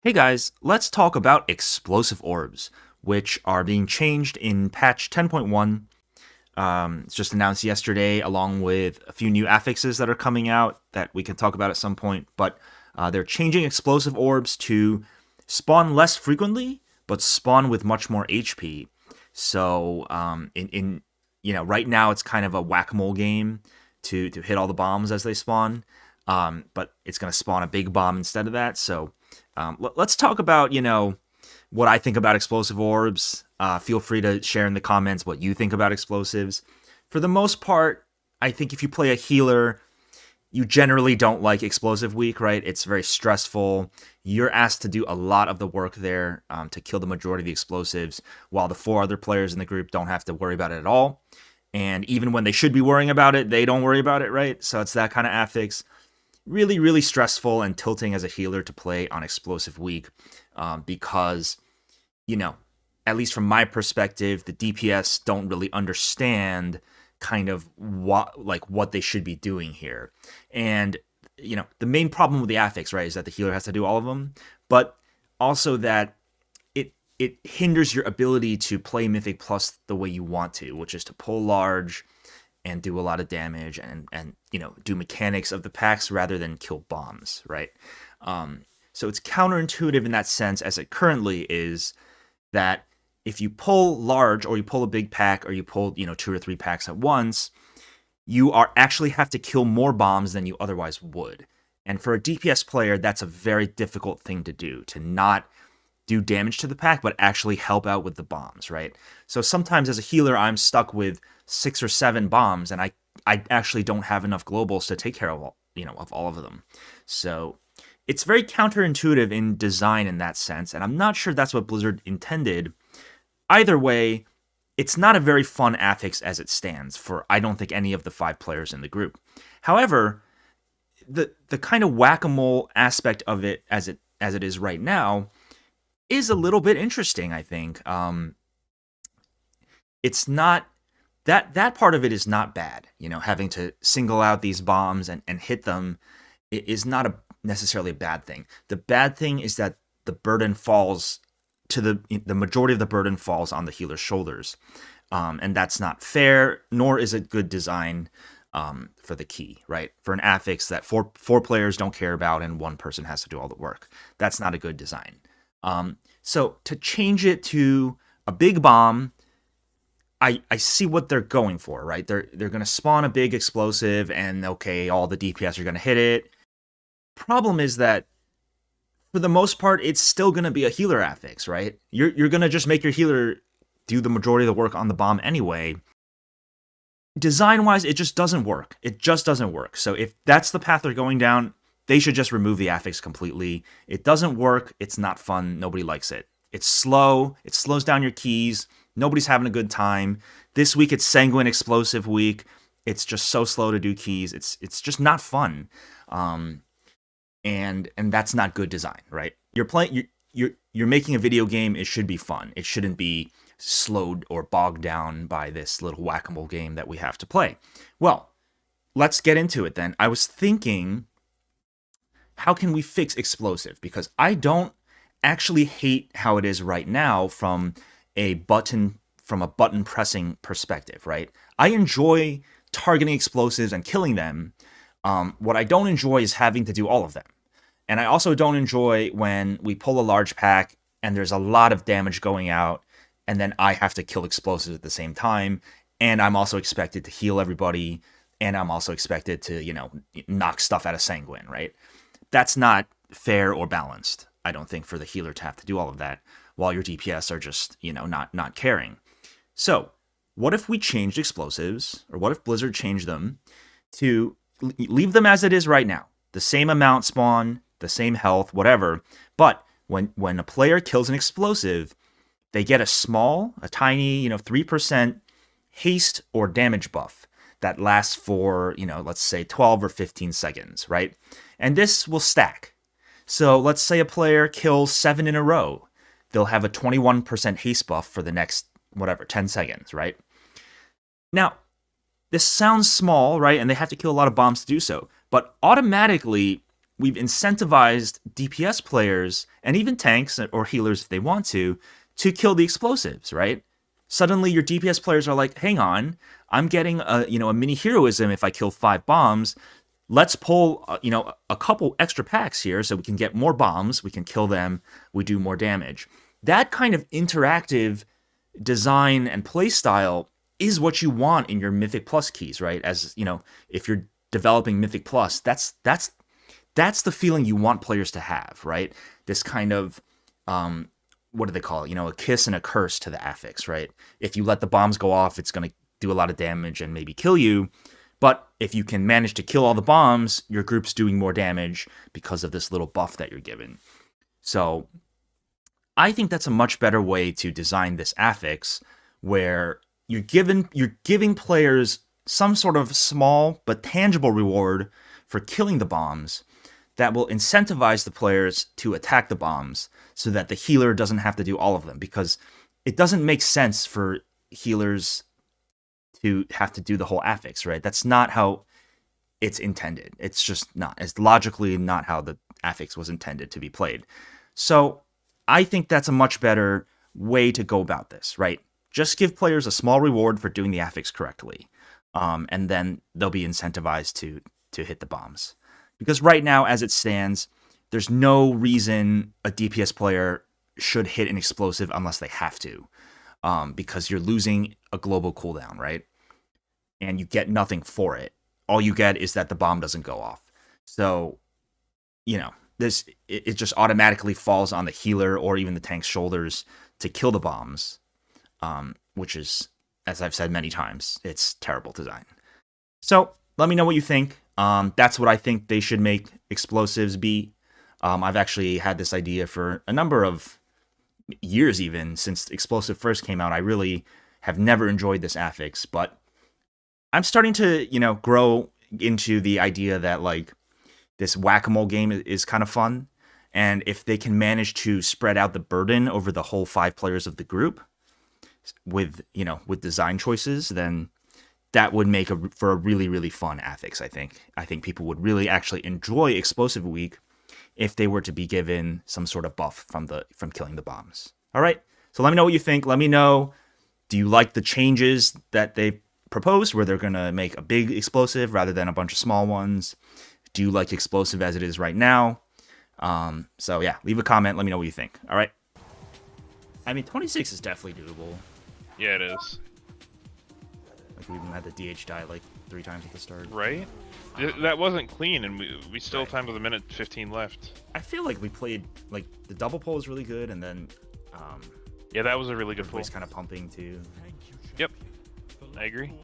Hey guys, let's talk about explosive orbs, which are being changed in patch 10.1. It's just announced yesterday, along with a few new affixes that are coming out that we can talk about at some point. But they're changing explosive orbs to spawn less frequently, but spawn with much more HP. So right now it's kind of a whack-a-mole game to hit all the bombs as they spawn. But it's going to spawn a big bomb instead of that. So let's talk about, what I think about explosive orbs. Feel free to share in the comments what you think about explosives. For the most part, I think if you play a healer, you generally don't like explosive week, right? It's very stressful. You're asked to do a lot of the work there to kill the majority of the explosives, while the four other players in the group don't have to worry about it at all. And even when they should be worrying about it, they don't worry about it, right? So it's that kind of affix. Really, really stressful and tilting as a healer to play on explosive week because, at least from my perspective, the DPS don't really understand kind of what they should be doing here. And, the main problem with the affix, right, is that the healer has to do all of them, but also that it hinders your ability to play Mythic Plus the way you want to, which is to pull large and do a lot of damage and do mechanics of the packs rather than kill bombs, right? So it's counterintuitive in that sense, as it currently is, that if you pull large or you pull a big pack or you pull 2 or 3 packs at once, you are actually have to kill more bombs than you otherwise would. And for a DPS player, that's a very difficult thing to do, to not do damage to the pack, but actually help out with the bombs, right? So sometimes as a healer, I'm stuck with 6 or 7 bombs, and I actually don't have enough globals to take care of all of them. So it's very counterintuitive in design in that sense, and I'm not sure that's what Blizzard intended. Either way, it's not a very fun affix as it stands for, I don't think, any of the 5 players in the group. However, the kind of whack-a-mole aspect of it as it is right now is a little bit interesting, I think. It's not that part of it is not bad. Having to single out these bombs and hit them is not necessarily a bad thing. The bad thing is that the burden falls to the majority of the burden falls on the healer's shoulders, and that's not fair, nor is it good design for the key, right? For an affix that four players don't care about and one person has to do all the work, that's not a good design. So to change it to a big bomb, I see what they're going for, right? They're going to spawn a big explosive, and okay, all the DPS are going to hit it. Problem is that for the most part, it's still going to be a healer affix, right? You're going to just make your healer do the majority of the work on the bomb anyway. Design-wise, it just doesn't work. It just doesn't work. So if that's the path they're going down, they should just remove the affix completely. It doesn't work. It's not fun. Nobody likes it. It's slow. It slows down your keys. Nobody's having a good time. This week it's Sanguine Explosive week. It's just so slow to do keys. It's just not fun. And that's not good design, right? You're making a video game. It should be fun. It shouldn't be slowed or bogged down by this little whack-a-mole game that we have to play. Well, let's get into it then. I was thinking, how can we fix explosive? Because I don't actually hate how it is right now from a button pressing perspective, right? I enjoy targeting explosives and killing them. What I don't enjoy is having to do all of them. And I also don't enjoy when we pull a large pack and there's a lot of damage going out, and then I have to kill explosives at the same time, and I'm also expected to heal everybody, and I'm also expected to, knock stuff out of Sanguine, right? That's not fair or balanced, I don't think, for the healer to have to do all of that, while your DPS are just, not caring. So, what if we changed explosives, or what if Blizzard changed them to leave them as it is right now? The same amount spawn, the same health, whatever, but when a player kills an explosive, they get a tiny, 3% haste or damage buff that lasts for, let's say 12 or 15 seconds, right? And this will stack. So let's say a player kills 7 in a row. They'll have a 21% haste buff for the next, 10 seconds, right? Now, this sounds small, right? And they have to kill a lot of bombs to do so. But automatically, we've incentivized DPS players and even tanks or healers if they want to kill the explosives, right? Suddenly your DPS players are like, hang on, I'm getting a mini heroism if I kill 5 bombs. Let's pull a couple extra packs here so we can get more bombs, we can kill them, we do more damage. That kind of interactive design and play style is what you want in your Mythic Plus keys, right? As if you're developing Mythic Plus, that's the feeling you want players to have, right? This kind of what do they call it? A kiss and a curse to the affix, right? If you let the bombs go off, it's going to do a lot of damage and maybe kill you. But if you can manage to kill all the bombs, your group's doing more damage because of this little buff that you're given. So I think that's a much better way to design this affix, where you're giving players some sort of small but tangible reward for killing the bombs that will incentivize the players to attack the bombs so that the healer doesn't have to do all of them, because it doesn't make sense for healers to have to do the whole affix, right? That's not how it's intended. It's just not. It's logically not how the affix was intended to be played. So I think that's a much better way to go about this, right? Just give players a small reward for doing the affix correctly, and then they'll be incentivized to hit the bombs. Because right now, as it stands, there's no reason a DPS player should hit an explosive unless they have to, because you're losing a global cooldown, right? And you get nothing for it. All you get is that the bomb doesn't go off. So, it just automatically falls on the healer or even the tank's shoulders to kill the bombs, which is, as I've said many times, it's terrible design. So let me know what you think. That's what I think they should make explosives be. I've actually had this idea for a number of years, even since Explosive first came out. I really have never enjoyed this affix, but I'm starting to, grow into the idea that like this whack-a-mole game is kind of fun. And if they can manage to spread out the burden over the whole 5 players of the group with design choices, then that would make for a really, really fun affix, I think. I think people would really actually enjoy Explosive Week if they were to be given some sort of buff from killing the bombs. All right, so let me know what you think. Let me know, do you like the changes that they proposed, where they're going to make a big explosive rather than a bunch of small ones? Do you like Explosive as it is right now? So yeah, leave a comment. Let me know what you think. All right. I mean, 26 is definitely doable. Yeah, it is. Like, we even had the DH die like 3 times at the start. Right? That wasn't clean, and we still have time with a minute 15 left. I feel like we played, like, the double pull was really good, and then yeah, that was a really good pull. Everybody's kind of pumping too. Yep, I agree.